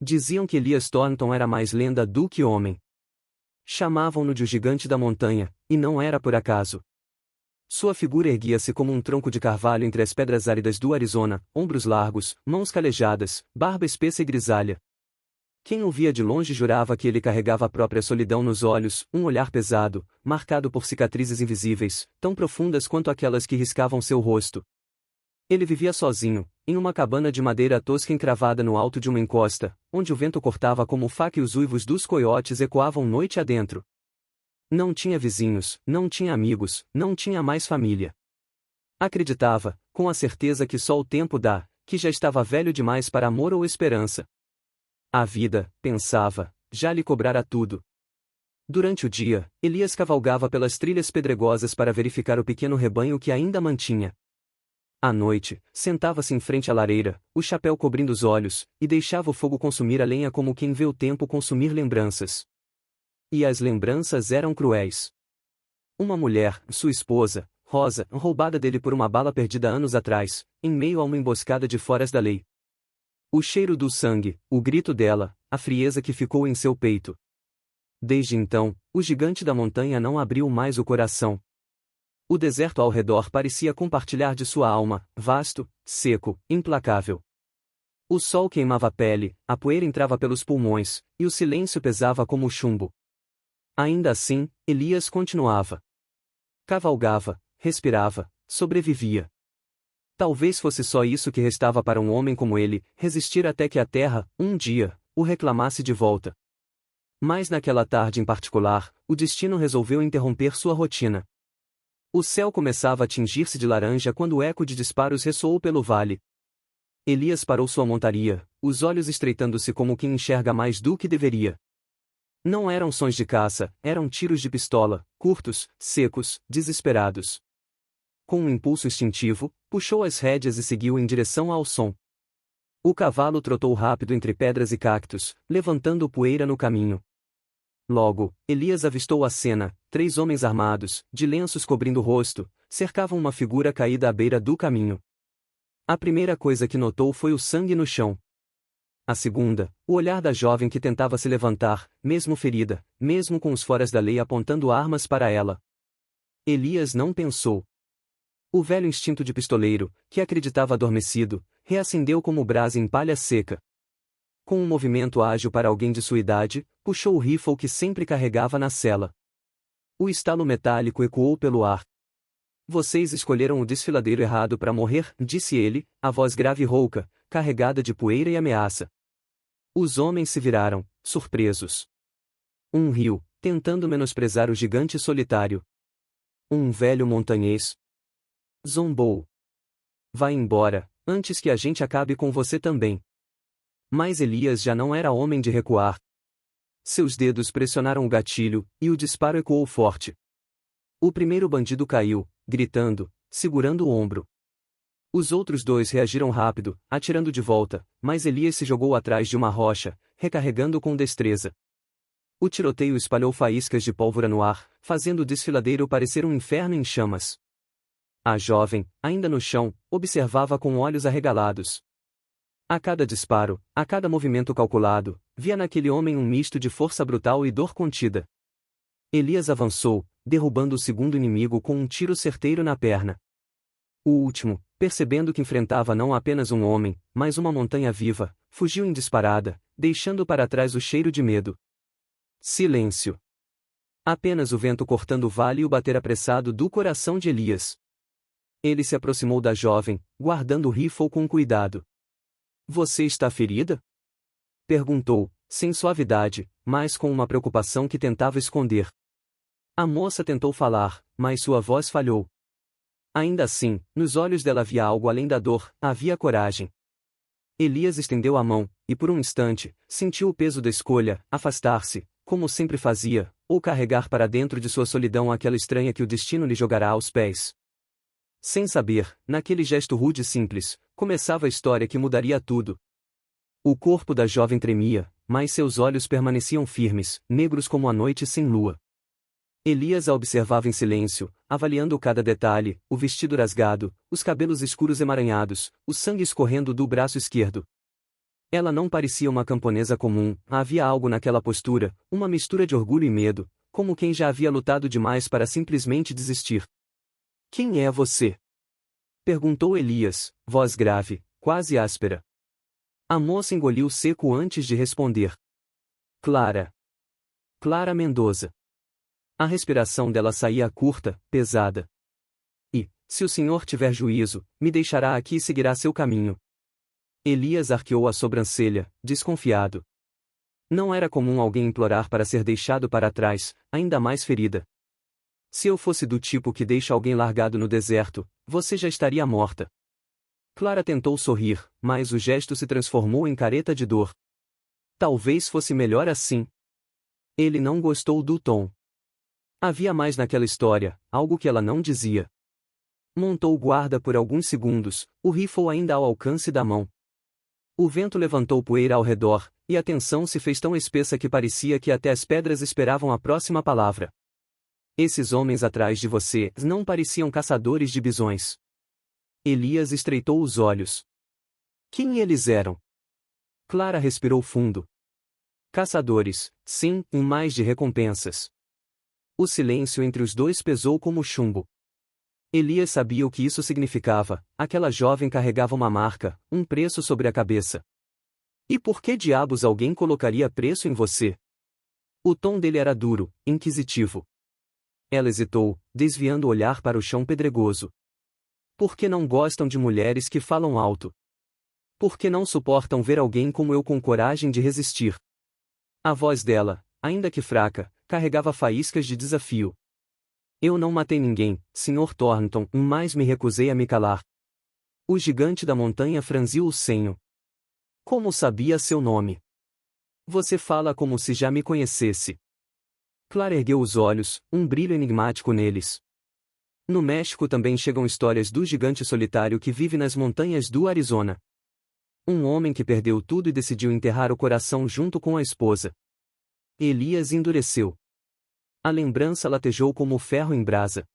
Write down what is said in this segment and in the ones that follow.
Diziam que Elias Thornton era mais lenda do que homem. Chamavam-no de o gigante da montanha, e não era por acaso. Sua figura erguia-se como um tronco de carvalho entre as pedras áridas do Arizona, ombros largos, mãos calejadas, barba espessa e grisalha. Quem o via de longe jurava que ele carregava a própria solidão nos olhos, um olhar pesado, marcado por cicatrizes invisíveis, tão profundas quanto aquelas que riscavam seu rosto. Ele vivia sozinho, em uma cabana de madeira tosca encravada no alto de uma encosta, onde o vento cortava como faca e os uivos dos coiotes ecoavam noite adentro. Não tinha vizinhos, não tinha amigos, não tinha mais família. Acreditava, com a certeza que só o tempo dá, que já estava velho demais para amor ou esperança. A vida, pensava, já lhe cobrara tudo. Durante o dia, Elias cavalgava pelas trilhas pedregosas para verificar o pequeno rebanho que ainda mantinha. À noite, sentava-se em frente à lareira, o chapéu cobrindo os olhos, e deixava o fogo consumir a lenha como quem vê o tempo consumir lembranças. E as lembranças eram cruéis. Uma mulher, sua esposa, Rosa, roubada dele por uma bala perdida anos atrás, em meio a uma emboscada de foras da lei. O cheiro do sangue, o grito dela, a frieza que ficou em seu peito. Desde então, o gigante da montanha não abriu mais o coração. O deserto ao redor parecia compartilhar de sua alma, vasto, seco, implacável. O sol queimava a pele, a poeira entrava pelos pulmões, e o silêncio pesava como chumbo. Ainda assim, Elias continuava. Cavalgava, respirava, sobrevivia. Talvez fosse só isso que restava para um homem como ele, resistir até que a terra, um dia, o reclamasse de volta. Mas naquela tarde em particular, o destino resolveu interromper sua rotina. O céu começava a tingir-se de laranja quando o eco de disparos ressoou pelo vale. Elias parou sua montaria, os olhos estreitando-se como quem enxerga mais do que deveria. Não eram sons de caça, eram tiros de pistola, curtos, secos, desesperados. Com um impulso instintivo, puxou as rédeas e seguiu em direção ao som. O cavalo trotou rápido entre pedras e cactos, levantando poeira no caminho. Logo, Elias avistou a cena: 3 homens armados, de lenços cobrindo o rosto, cercavam uma figura caída à beira do caminho. A primeira coisa que notou foi o sangue no chão. A segunda, o olhar da jovem que tentava se levantar, mesmo ferida, mesmo com os foras da lei apontando armas para ela. Elias não pensou. O velho instinto de pistoleiro, que acreditava adormecido, reacendeu como brasa em palha seca. Com um movimento ágil para alguém de sua idade, puxou o rifle que sempre carregava na sela. O estalo metálico ecoou pelo ar. Vocês escolheram o desfiladeiro errado para morrer, disse ele, a voz grave e rouca, carregada de poeira e ameaça. Os homens se viraram, surpresos. Um riu, tentando menosprezar o gigante solitário. Um velho montanhês zombou. Vá embora, antes que a gente acabe com você também. Mas Elias já não era homem de recuar. Seus dedos pressionaram o gatilho, e o disparo ecoou forte. O primeiro bandido caiu, gritando, segurando o ombro. Os outros 2 reagiram rápido, atirando de volta, mas Elias se jogou atrás de uma rocha, recarregando com destreza. O tiroteio espalhou faíscas de pólvora no ar, fazendo o desfiladeiro parecer um inferno em chamas. A jovem, ainda no chão, observava com olhos arregalados. A cada disparo, a cada movimento calculado, via naquele homem um misto de força brutal e dor contida. Elias avançou, derrubando o segundo inimigo com um tiro certeiro na perna. O último, percebendo que enfrentava não apenas um homem, mas uma montanha viva, fugiu em disparada, deixando para trás o cheiro de medo. Silêncio. Apenas o vento cortando o vale e o bater apressado do coração de Elias. Ele se aproximou da jovem, guardando o rifle com cuidado. Você está ferida? Perguntou, sem suavidade, mas com uma preocupação que tentava esconder. A moça tentou falar, mas sua voz falhou. Ainda assim, nos olhos dela havia algo além da dor, havia coragem. Elias estendeu a mão, e por um instante, sentiu o peso da escolha, afastar-se, como sempre fazia, ou carregar para dentro de sua solidão aquela estranha que o destino lhe jogará aos pés. Sem saber, naquele gesto rude e simples, começava a história que mudaria tudo. O corpo da jovem tremia, mas seus olhos permaneciam firmes, negros como a noite sem lua. Elias a observava em silêncio, avaliando cada detalhe, o vestido rasgado, os cabelos escuros emaranhados, o sangue escorrendo do braço esquerdo. Ela não parecia uma camponesa comum, havia algo naquela postura, uma mistura de orgulho e medo, como quem já havia lutado demais para simplesmente desistir. Quem é você? Perguntou Elias, voz grave, quase áspera. A moça engoliu seco antes de responder. Clara. Clara Mendoza. A respiração dela saía curta, pesada. E, se o senhor tiver juízo, me deixará aqui e seguirá seu caminho. Elias arqueou a sobrancelha, desconfiado. Não era comum alguém implorar para ser deixado para trás, ainda mais ferida. Se eu fosse do tipo que deixa alguém largado no deserto, você já estaria morta. Clara tentou sorrir, mas o gesto se transformou em careta de dor. Talvez fosse melhor assim. Ele não gostou do tom. Havia mais naquela história, algo que ela não dizia. Montou guarda por alguns segundos, o rifle ainda ao alcance da mão. O vento levantou poeira ao redor, e a tensão se fez tão espessa que parecia que até as pedras esperavam a próxima palavra. Esses homens atrás de você não pareciam caçadores de bisões. Elias estreitou os olhos. Quem eles eram? Clara respirou fundo. Caçadores, sim, e mais de recompensas. O silêncio entre os dois pesou como chumbo. Elias sabia o que isso significava, aquela jovem carregava uma marca, um preço sobre a cabeça. E por que diabos alguém colocaria preço em você? O tom dele era duro, inquisitivo. Ela hesitou, desviando o olhar para o chão pedregoso. Por que não gostam de mulheres que falam alto? Por que não suportam ver alguém como eu com coragem de resistir? A voz dela, ainda que fraca, carregava faíscas de desafio. Eu não matei ninguém, Sr. Thornton, mas me recusei a me calar. O gigante da montanha franziu o senho. Como sabia seu nome? Você fala como se já me conhecesse. Clara ergueu os olhos, um brilho enigmático neles. No México também chegam histórias do gigante solitário que vive nas montanhas do Arizona. Um homem que perdeu tudo e decidiu enterrar o coração junto com a esposa. Elias endureceu. A lembrança latejou como ferro em brasa.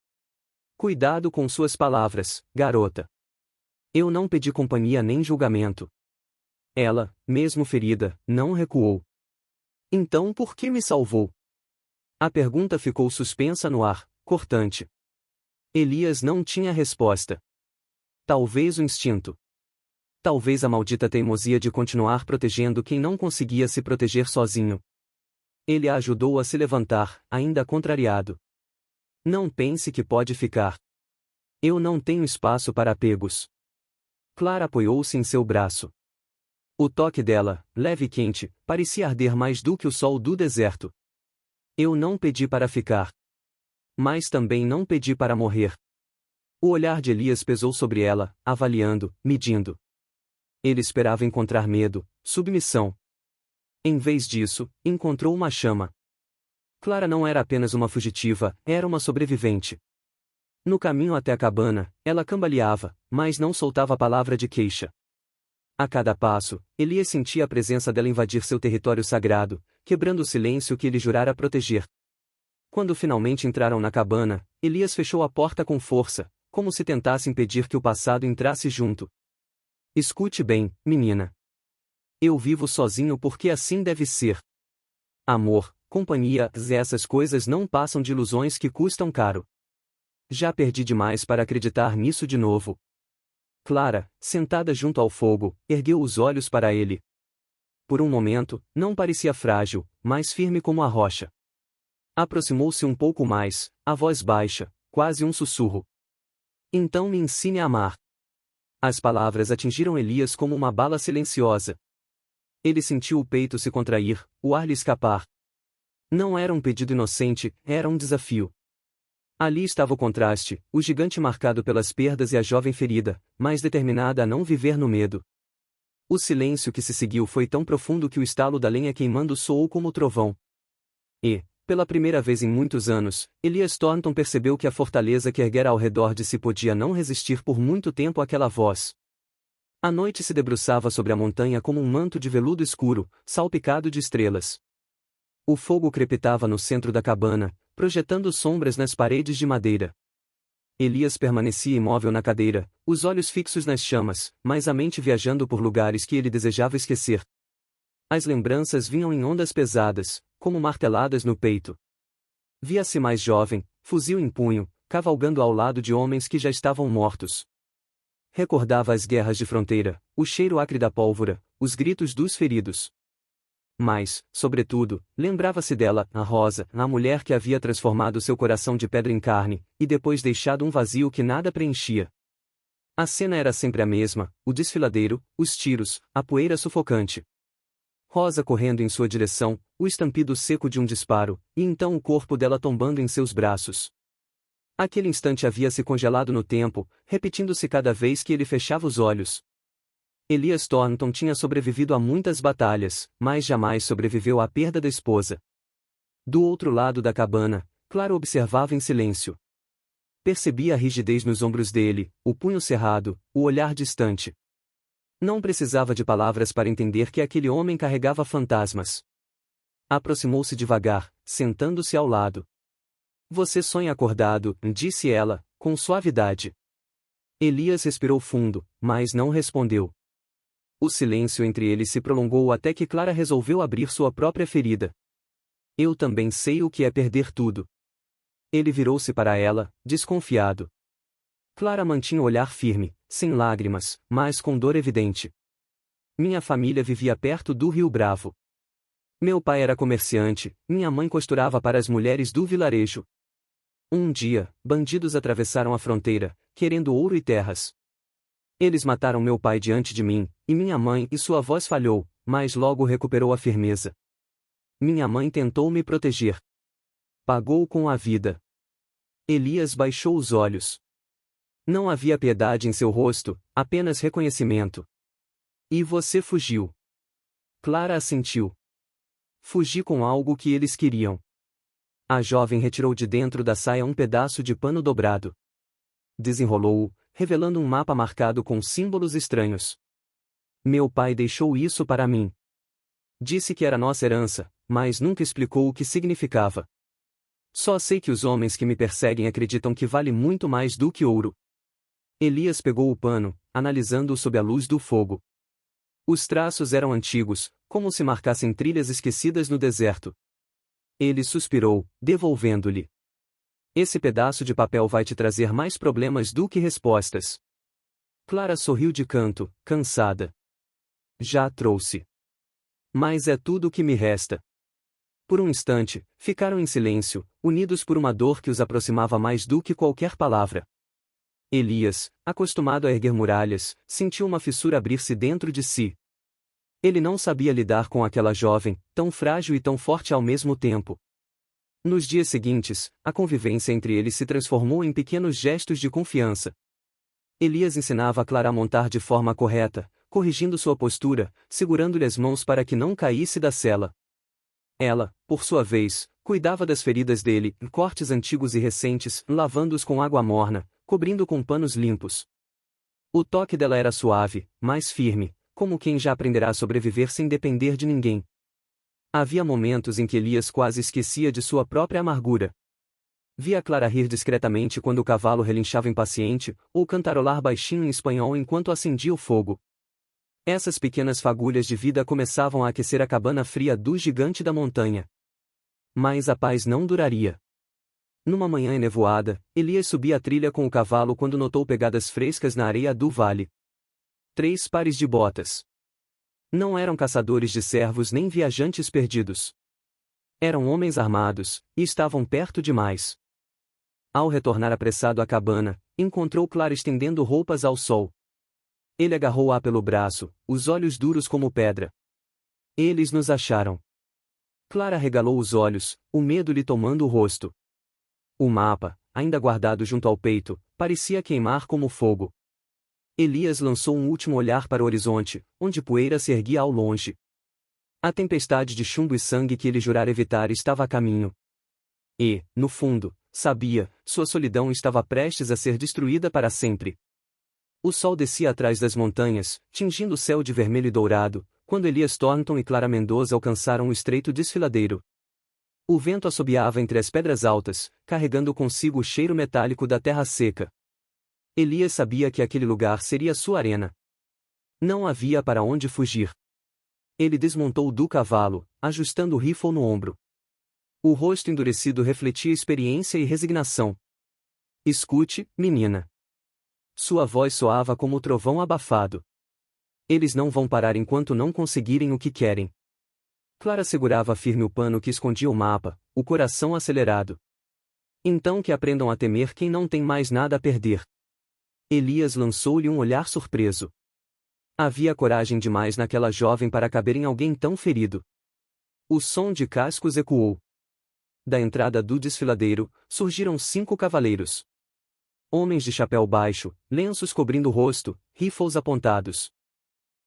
Cuidado com suas palavras, garota. Eu não pedi companhia nem julgamento. Ela, mesmo ferida, não recuou. Então por que me salvou? A pergunta ficou suspensa no ar, cortante. Elias não tinha resposta. Talvez o instinto. Talvez a maldita teimosia de continuar protegendo quem não conseguia se proteger sozinho. Ele a ajudou a se levantar, ainda contrariado. Não pense que pode ficar. Eu não tenho espaço para apegos. Clara apoiou-se em seu braço. O toque dela, leve e quente, parecia arder mais do que o sol do deserto. Eu não pedi para ficar. Mas também não pedi para morrer. O olhar de Elias pesou sobre ela, avaliando, medindo. Ele esperava encontrar medo, submissão. Em vez disso, encontrou uma chama. Clara não era apenas uma fugitiva, era uma sobrevivente. No caminho até a cabana, ela cambaleava, mas não soltava a palavra de queixa. A cada passo, Elias sentia a presença dela invadir seu território sagrado, quebrando o silêncio que ele jurara proteger. Quando finalmente entraram na cabana, Elias fechou a porta com força, como se tentasse impedir que o passado entrasse junto. Escute bem, menina. Eu vivo sozinho porque assim deve ser. Amor, companhia, essas coisas não passam de ilusões que custam caro. Já perdi demais para acreditar nisso de novo. Clara, sentada junto ao fogo, ergueu os olhos para ele. Por um momento, não parecia frágil, mas firme como a rocha. Aproximou-se um pouco mais, a voz baixa, quase um sussurro. Então me ensine a amar. As palavras atingiram Elias como uma bala silenciosa. Ele sentiu o peito se contrair, o ar lhe escapar. Não era um pedido inocente, era um desafio. Ali estava o contraste, o gigante marcado pelas perdas e a jovem ferida, mas determinada a não viver no medo. O silêncio que se seguiu foi tão profundo que o estalo da lenha queimando soou como trovão. E, pela primeira vez em muitos anos, Elias Thornton percebeu que a fortaleza que erguera ao redor de si podia não resistir por muito tempo àquela voz. A noite se debruçava sobre a montanha como um manto de veludo escuro, salpicado de estrelas. O fogo crepitava no centro da cabana, projetando sombras nas paredes de madeira. Elias permanecia imóvel na cadeira, os olhos fixos nas chamas, mas a mente viajando por lugares que ele desejava esquecer. As lembranças vinham em ondas pesadas, como marteladas no peito. Via-se mais jovem, fuzil em punho, cavalgando ao lado de homens que já estavam mortos. Recordava as guerras de fronteira, o cheiro acre da pólvora, os gritos dos feridos. Mas, sobretudo, lembrava-se dela, a Rosa, a mulher que havia transformado seu coração de pedra em carne, e depois deixado um vazio que nada preenchia. A cena era sempre a mesma, o desfiladeiro, os tiros, a poeira sufocante. Rosa correndo em sua direção, o estampido seco de um disparo, e então o corpo dela tombando em seus braços. Aquele instante havia se congelado no tempo, repetindo-se cada vez que ele fechava os olhos. Elias Thornton tinha sobrevivido a muitas batalhas, mas jamais sobreviveu à perda da esposa. Do outro lado da cabana, Clara observava em silêncio. Percebia a rigidez nos ombros dele, o punho cerrado, o olhar distante. Não precisava de palavras para entender que aquele homem carregava fantasmas. Aproximou-se devagar, sentando-se ao lado. Você sonha acordado, disse ela, com suavidade. Elias respirou fundo, mas não respondeu. O silêncio entre eles se prolongou até que Clara resolveu abrir sua própria ferida. Eu também sei o que é perder tudo. Ele virou-se para ela, desconfiado. Clara mantinha o olhar firme, sem lágrimas, mas com dor evidente. Minha família vivia perto do Rio Bravo. Meu pai era comerciante, minha mãe costurava para as mulheres do vilarejo. Um dia, bandidos atravessaram a fronteira, querendo ouro e terras. Eles mataram meu pai diante de mim, e minha mãe, e sua voz falhou, mas logo recuperou a firmeza. Minha mãe tentou me proteger. Pagou com a vida. Elias baixou os olhos. Não havia piedade em seu rosto, apenas reconhecimento. E você fugiu. Clara assentiu. Fugi com algo que eles queriam. A jovem retirou de dentro da saia um pedaço de pano dobrado. Desenrolou-o, revelando um mapa marcado com símbolos estranhos. Meu pai deixou isso para mim. Disse que era nossa herança, mas nunca explicou o que significava. Só sei que os homens que me perseguem acreditam que vale muito mais do que ouro. Elias pegou o pano, analisando-o sob a luz do fogo. Os traços eram antigos, como se marcassem trilhas esquecidas no deserto. Ele suspirou, devolvendo-lhe. Esse pedaço de papel vai te trazer mais problemas do que respostas. Clara sorriu de canto, cansada. Já trouxe. Mas é tudo o que me resta. Por um instante, ficaram em silêncio, unidos por uma dor que os aproximava mais do que qualquer palavra. Elias, acostumado a erguer muralhas, sentiu uma fissura abrir-se dentro de si. Ele não sabia lidar com aquela jovem, tão frágil e tão forte ao mesmo tempo. Nos dias seguintes, a convivência entre eles se transformou em pequenos gestos de confiança. Elias ensinava a Clara a montar de forma correta, corrigindo sua postura, segurando-lhe as mãos para que não caísse da sela. Ela, por sua vez, cuidava das feridas dele, cortes antigos e recentes, lavando-os com água morna, cobrindo com panos limpos. O toque dela era suave, mas firme, como quem já aprenderá a sobreviver sem depender de ninguém. Havia momentos em que Elias quase esquecia de sua própria amargura. Via Clara rir discretamente quando o cavalo relinchava impaciente, ou cantarolar baixinho em espanhol enquanto acendia o fogo. Essas pequenas fagulhas de vida começavam a aquecer a cabana fria do gigante da montanha. Mas a paz não duraria. Numa manhã enevoada, Elias subia a trilha com o cavalo quando notou pegadas frescas na areia do vale. 3 pares de botas. Não eram caçadores de servos nem viajantes perdidos. Eram homens armados, e estavam perto demais. Ao retornar apressado à cabana, encontrou Clara estendendo roupas ao sol. Ele agarrou-a pelo braço, os olhos duros como pedra. Eles nos acharam. Clara regalou os olhos, o medo lhe tomando o rosto. O mapa, ainda guardado junto ao peito, parecia queimar como fogo. Elias lançou um último olhar para o horizonte, onde poeira se erguia ao longe. A tempestade de chumbo e sangue que ele jurara evitar estava a caminho. E, no fundo, sabia, sua solidão estava prestes a ser destruída para sempre. O sol descia atrás das montanhas, tingindo o céu de vermelho e dourado, quando Elias Thornton e Clara Mendoza alcançaram o estreito desfiladeiro. O vento assobiava entre as pedras altas, carregando consigo o cheiro metálico da terra seca. Elias sabia que aquele lugar seria sua arena. Não havia para onde fugir. Ele desmontou do cavalo, ajustando o rifle no ombro. O rosto endurecido refletia experiência e resignação. Escute, menina. Sua voz soava como o trovão abafado. Eles não vão parar enquanto não conseguirem o que querem. Clara segurava firme o pano que escondia o mapa, o coração acelerado. Então que aprendam a temer quem não tem mais nada a perder. Elias lançou-lhe um olhar surpreso. Havia coragem demais naquela jovem para caber em alguém tão ferido. O som de cascos ecoou. Da entrada do desfiladeiro, surgiram 5 cavaleiros. Homens de chapéu baixo, lenços cobrindo o rosto, rifles apontados.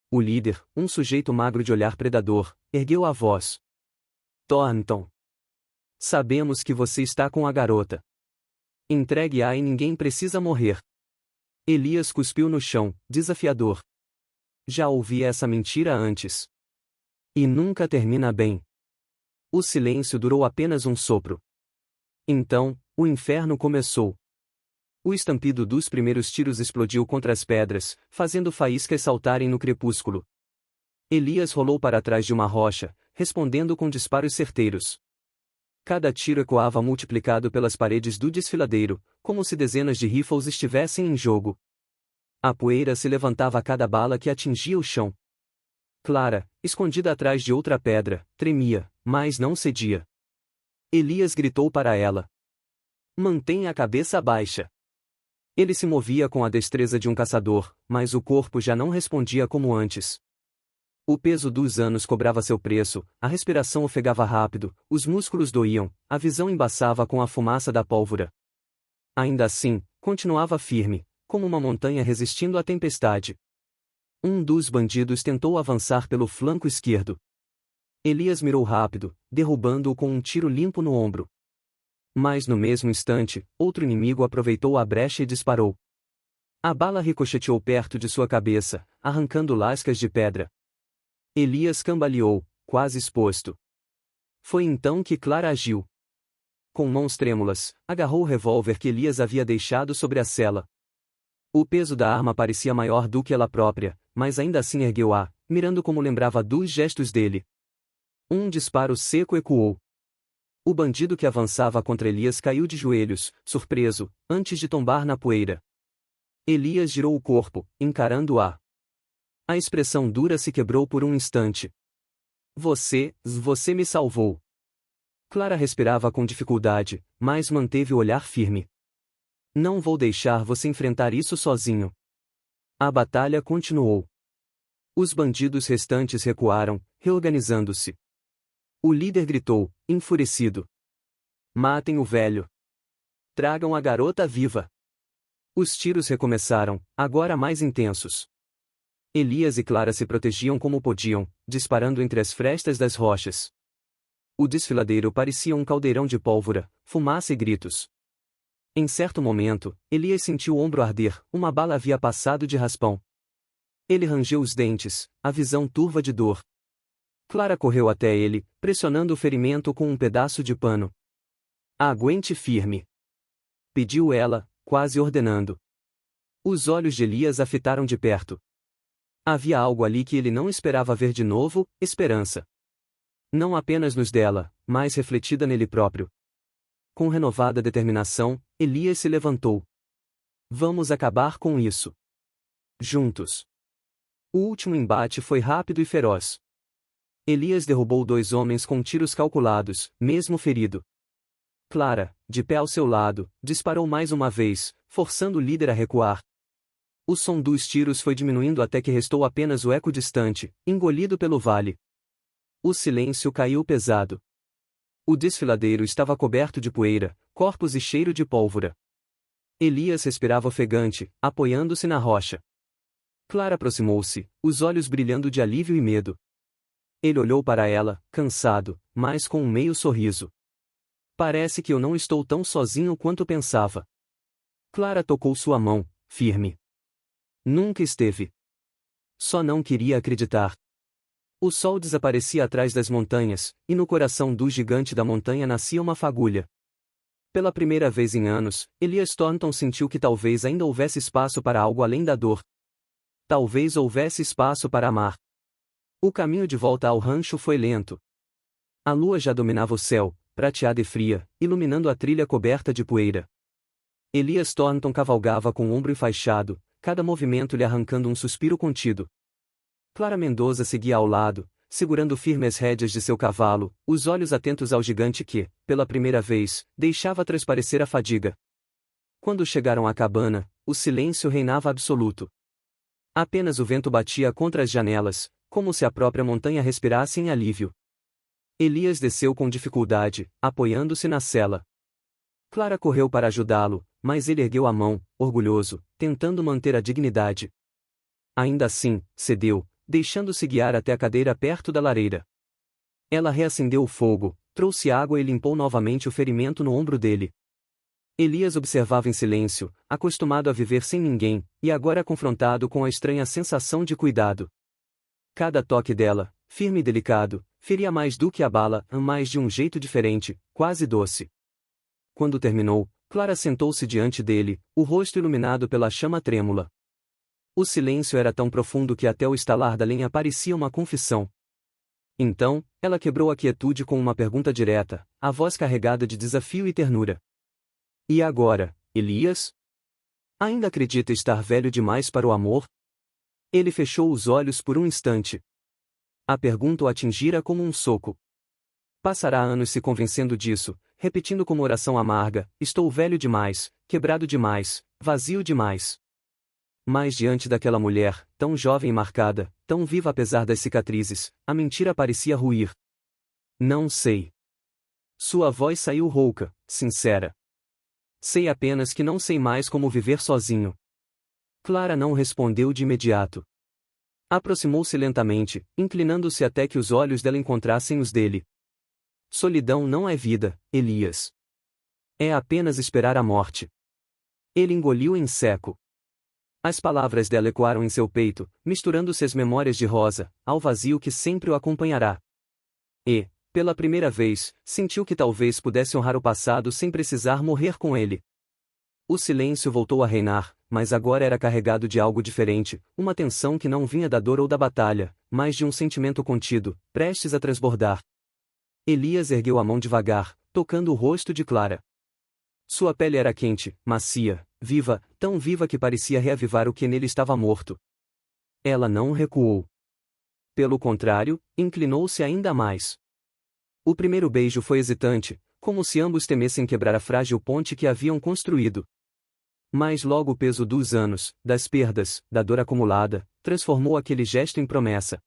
O líder, um sujeito magro de olhar predador, ergueu a voz. Thornton. Sabemos que você está com a garota. Entregue-a e ninguém precisa morrer. Elias cuspiu no chão, desafiador. Já ouvi essa mentira antes. E nunca termina bem. O silêncio durou apenas um sopro. Então, o inferno começou. O estampido dos primeiros tiros explodiu contra as pedras, fazendo faíscas saltarem no crepúsculo. Elias rolou para trás de uma rocha, respondendo com disparos certeiros. Cada tiro ecoava multiplicado pelas paredes do desfiladeiro, como se dezenas de rifles estivessem em jogo. A poeira se levantava a cada bala que atingia o chão. Clara, escondida atrás de outra pedra, tremia, mas não cedia. Elias gritou para ela. Mantenha a cabeça baixa. Ele se movia com a destreza de um caçador, mas o corpo já não respondia como antes. O peso dos anos cobrava seu preço, a respiração ofegava rápido, os músculos doíam, a visão embaçava com a fumaça da pólvora. Ainda assim, continuava firme, como uma montanha resistindo à tempestade. Um dos bandidos tentou avançar pelo flanco esquerdo. Elias mirou rápido, derrubando-o com um tiro limpo no ombro. Mas no mesmo instante, outro inimigo aproveitou a brecha e disparou. A bala ricocheteou perto de sua cabeça, arrancando lascas de pedra. Elias cambaleou, quase exposto. Foi então que Clara agiu. Com mãos trêmulas, agarrou o revólver que Elias havia deixado sobre a sela. O peso da arma parecia maior do que ela própria, mas ainda assim ergueu-a, mirando como lembrava dos gestos dele. Um disparo seco ecoou. O bandido que avançava contra Elias caiu de joelhos, surpreso, antes de tombar na poeira. Elias girou o corpo, encarando-a. A expressão dura se quebrou por um instante. Você me salvou. Clara respirava com dificuldade, mas manteve o olhar firme. Não vou deixar você enfrentar isso sozinho. A batalha continuou. Os bandidos restantes recuaram, reorganizando-se. O líder gritou, enfurecido. Matem o velho. Tragam a garota viva. Os tiros recomeçaram, agora mais intensos. Elias e Clara se protegiam como podiam, disparando entre as frestas das rochas. O desfiladeiro parecia um caldeirão de pólvora, fumaça e gritos. Em certo momento, Elias sentiu o ombro arder, uma bala havia passado de raspão. Ele rangeu os dentes, a visão turva de dor. Clara correu até ele, pressionando o ferimento com um pedaço de pano. Aguente firme. Pediu ela, quase ordenando. Os olhos de Elias a fitaram de perto. Havia algo ali que ele não esperava ver de novo, esperança. Não apenas nos dela, mas refletida nele próprio. Com renovada determinação, Elias se levantou. Vamos acabar com isso. Juntos. O último embate foi rápido e feroz. Elias derrubou 2 homens com tiros calculados, mesmo ferido. Clara, de pé ao seu lado, disparou mais uma vez, forçando o líder a recuar. O som dos tiros foi diminuindo até que restou apenas o eco distante, engolido pelo vale. O silêncio caiu pesado. O desfiladeiro estava coberto de poeira, corpos e cheiro de pólvora. Elias respirava ofegante, apoiando-se na rocha. Clara aproximou-se, os olhos brilhando de alívio e medo. Ele olhou para ela, cansado, mas com um meio sorriso. Parece que eu não estou tão sozinho quanto pensava. Clara tocou sua mão, firme. Nunca esteve. Só não queria acreditar. O sol desaparecia atrás das montanhas, e no coração do gigante da montanha nascia uma fagulha. Pela primeira vez em anos, Elias Thornton sentiu que talvez ainda houvesse espaço para algo além da dor. Talvez houvesse espaço para amar. O caminho de volta ao rancho foi lento. A lua já dominava o céu, prateada e fria, iluminando a trilha coberta de poeira. Elias Thornton cavalgava com o ombro enfaixado, cada movimento lhe arrancando um suspiro contido. Clara Mendoza seguia ao lado, segurando firme as rédeas de seu cavalo, os olhos atentos ao gigante que, pela primeira vez, deixava transparecer a fadiga. Quando chegaram à cabana, o silêncio reinava absoluto. Apenas o vento batia contra as janelas, como se a própria montanha respirasse em alívio. Elias desceu com dificuldade, apoiando-se na sela. Clara correu para ajudá-lo, mas ele ergueu a mão, orgulhoso, tentando manter a dignidade. Ainda assim, cedeu, deixando-se guiar até a cadeira perto da lareira. Ela reacendeu o fogo, trouxe água e limpou novamente o ferimento no ombro dele. Elias observava em silêncio, acostumado a viver sem ninguém, e agora confrontado com a estranha sensação de cuidado. Cada toque dela, firme e delicado, feria mais do que a bala, mas de um jeito diferente, quase doce. Quando terminou, Clara sentou-se diante dele, o rosto iluminado pela chama trêmula. O silêncio era tão profundo que até o estalar da lenha parecia uma confissão. Então, ela quebrou a quietude com uma pergunta direta, a voz carregada de desafio e ternura. E agora, Elias? Ainda acredita estar velho demais para o amor? Ele fechou os olhos por um instante. A pergunta o atingira como um soco. Passará anos se convencendo disso, repetindo como oração amarga: estou velho demais, quebrado demais, vazio demais. Mas diante daquela mulher, tão jovem e marcada, tão viva apesar das cicatrizes, a mentira parecia ruir. Não sei. Sua voz saiu rouca, sincera. Sei apenas que não sei mais como viver sozinho. Clara não respondeu de imediato. Aproximou-se lentamente, inclinando-se até que os olhos dela encontrassem os dele. Solidão não é vida, Elias. É apenas esperar a morte. Ele engoliu em seco. As palavras dela ecoaram em seu peito, misturando-se às memórias de Rosa, ao vazio que sempre o acompanhará. E, pela primeira vez, sentiu que talvez pudesse honrar o passado sem precisar morrer com ele. O silêncio voltou a reinar, mas agora era carregado de algo diferente, uma tensão que não vinha da dor ou da batalha, mas de um sentimento contido, prestes a transbordar. Elias ergueu a mão devagar, tocando o rosto de Clara. Sua pele era quente, macia, viva, tão viva que parecia reavivar o que nele estava morto. Ela não recuou. Pelo contrário, inclinou-se ainda mais. O primeiro beijo foi hesitante, como se ambos temessem quebrar a frágil ponte que haviam construído. Mas logo o peso dos anos, das perdas, da dor acumulada, transformou aquele gesto em promessa.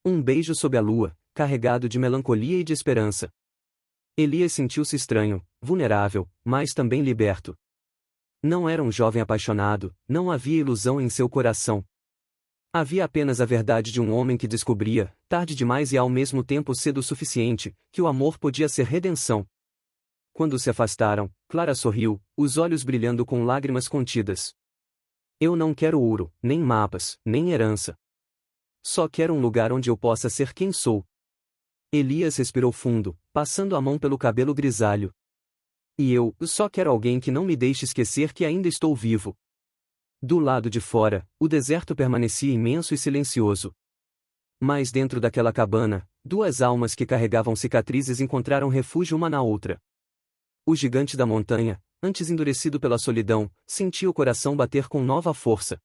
Um beijo sob a lua, carregado de melancolia e de esperança. Elias sentiu-se estranho, vulnerável, mas também liberto. Não era um jovem apaixonado, não havia ilusão em seu coração. Havia apenas a verdade de um homem que descobria, tarde demais e ao mesmo tempo cedo o suficiente, que o amor podia ser redenção. Quando se afastaram, Clara sorriu, os olhos brilhando com lágrimas contidas. Eu não quero ouro, nem mapas, nem herança. Só quero um lugar onde eu possa ser quem sou. Elias respirou fundo, passando a mão pelo cabelo grisalho. E eu só quero alguém que não me deixe esquecer que ainda estou vivo. Do lado de fora, o deserto permanecia imenso e silencioso. Mas dentro daquela cabana, duas almas que carregavam cicatrizes encontraram refúgio uma na outra. O gigante da montanha, antes endurecido pela solidão, sentia o coração bater com nova força.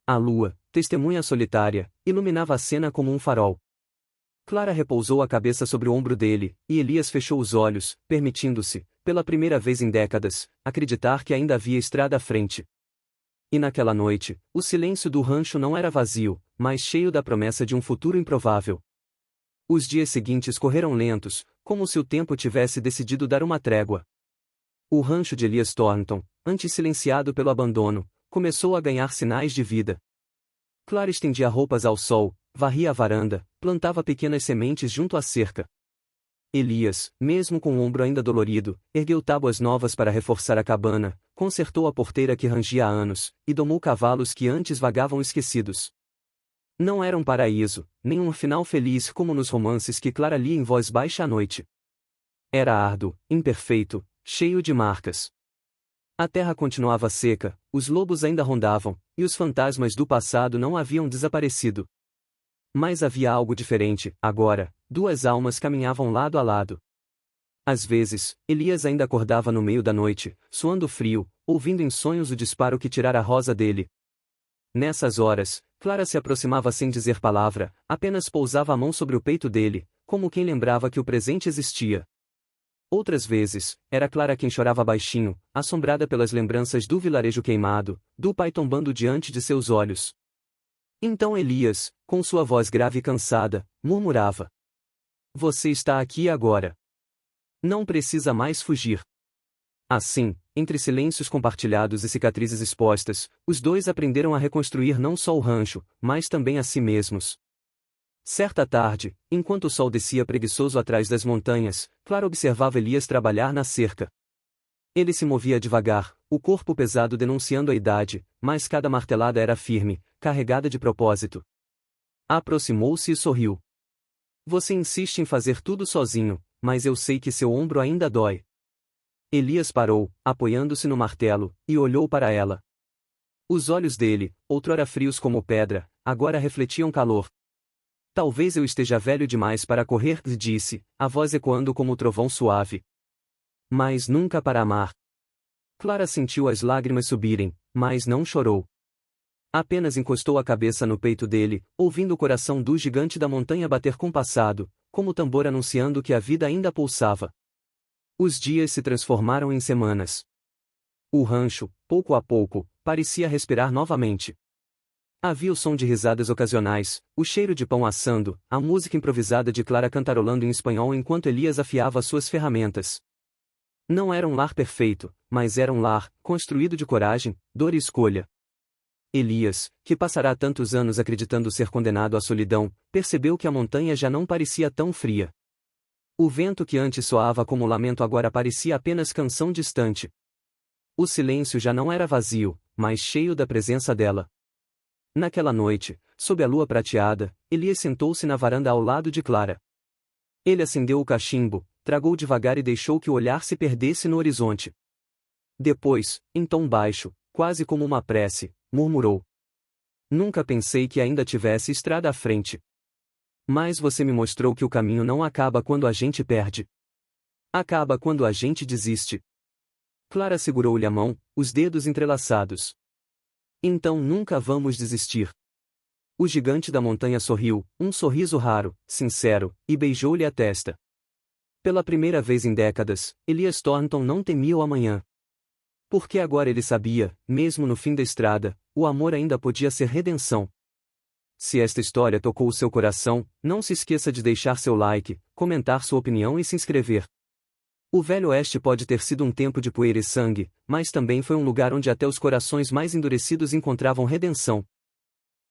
A lua, testemunha solitária, iluminava a cena como um farol. Clara repousou a cabeça sobre o ombro dele, e Elias fechou os olhos, permitindo-se, pela primeira vez em décadas, acreditar que ainda havia estrada à frente. E naquela noite, o silêncio do rancho não era vazio, mas cheio da promessa de um futuro improvável. Os dias seguintes correram lentos, como se o tempo tivesse decidido dar uma trégua. O rancho de Elias Thornton, antes silenciado pelo abandono, começou a ganhar sinais de vida. Clara estendia roupas ao sol, varria a varanda, plantava pequenas sementes junto à cerca. Elias, mesmo com o ombro ainda dolorido, ergueu tábuas novas para reforçar a cabana, consertou a porteira que rangia há anos, e domou cavalos que antes vagavam esquecidos. Não era um paraíso, nem um final feliz como nos romances que Clara lia em voz baixa à noite. Era árduo, imperfeito, cheio de marcas. A terra continuava seca, os lobos ainda rondavam, e os fantasmas do passado não haviam desaparecido. Mas havia algo diferente, agora, duas almas caminhavam lado a lado. Às vezes, Elias ainda acordava no meio da noite, suando frio, ouvindo em sonhos o disparo que tirara a Rosa dele. Nessas horas, Clara se aproximava sem dizer palavra, apenas pousava a mão sobre o peito dele, como quem lembrava que o presente existia. Outras vezes, era Clara quem chorava baixinho, assombrada pelas lembranças do vilarejo queimado, do pai tombando diante de seus olhos. Então Elias, com sua voz grave e cansada, murmurava: "Você está aqui agora. Não precisa mais fugir." Assim, entre silêncios compartilhados e cicatrizes expostas, os dois aprenderam a reconstruir não só o rancho, mas também a si mesmos. Certa tarde, enquanto o sol descia preguiçoso atrás das montanhas, Clara observava Elias trabalhar na cerca. Ele se movia devagar, o corpo pesado denunciando a idade, mas cada martelada era firme, carregada de propósito. Aproximou-se e sorriu. "Você insiste em fazer tudo sozinho, mas eu sei que seu ombro ainda dói." Elias parou, apoiando-se no martelo, e olhou para ela. Os olhos dele, outrora frios como pedra, agora refletiam calor. "Talvez eu esteja velho demais para correr", disse, a voz ecoando como o trovão suave. "Mas nunca para amar." Clara sentiu as lágrimas subirem, mas não chorou. Apenas encostou a cabeça no peito dele, ouvindo o coração do gigante da montanha bater compassado, como tambor anunciando que a vida ainda pulsava. Os dias se transformaram em semanas. O rancho, pouco a pouco, parecia respirar novamente. Havia o som de risadas ocasionais, o cheiro de pão assando, a música improvisada de Clara cantarolando em espanhol enquanto Elias afiava suas ferramentas. Não era um lar perfeito, mas era um lar, construído de coragem, dor e escolha. Elias, que passará tantos anos acreditando ser condenado à solidão, percebeu que a montanha já não parecia tão fria. O vento que antes soava como lamento agora parecia apenas canção distante. O silêncio já não era vazio, mas cheio da presença dela. Naquela noite, sob a lua prateada, Elias sentou-se na varanda ao lado de Clara. Ele acendeu o cachimbo, tragou devagar e deixou que o olhar se perdesse no horizonte. Depois, em tom baixo, quase como uma prece, murmurou: "Nunca pensei que ainda tivesse estrada à frente. Mas você me mostrou que o caminho não acaba quando a gente perde. Acaba quando a gente desiste." Clara segurou-lhe a mão, os dedos entrelaçados. "Então nunca vamos desistir." O gigante da montanha sorriu, um sorriso raro, sincero, e beijou-lhe a testa. Pela primeira vez em décadas, Elias Thornton não temia o amanhã. Porque agora ele sabia, mesmo no fim da estrada, o amor ainda podia ser redenção. Se esta história tocou o seu coração, não se esqueça de deixar seu like, comentar sua opinião e se inscrever. O Velho Oeste pode ter sido um tempo de poeira e sangue, mas também foi um lugar onde até os corações mais endurecidos encontravam redenção.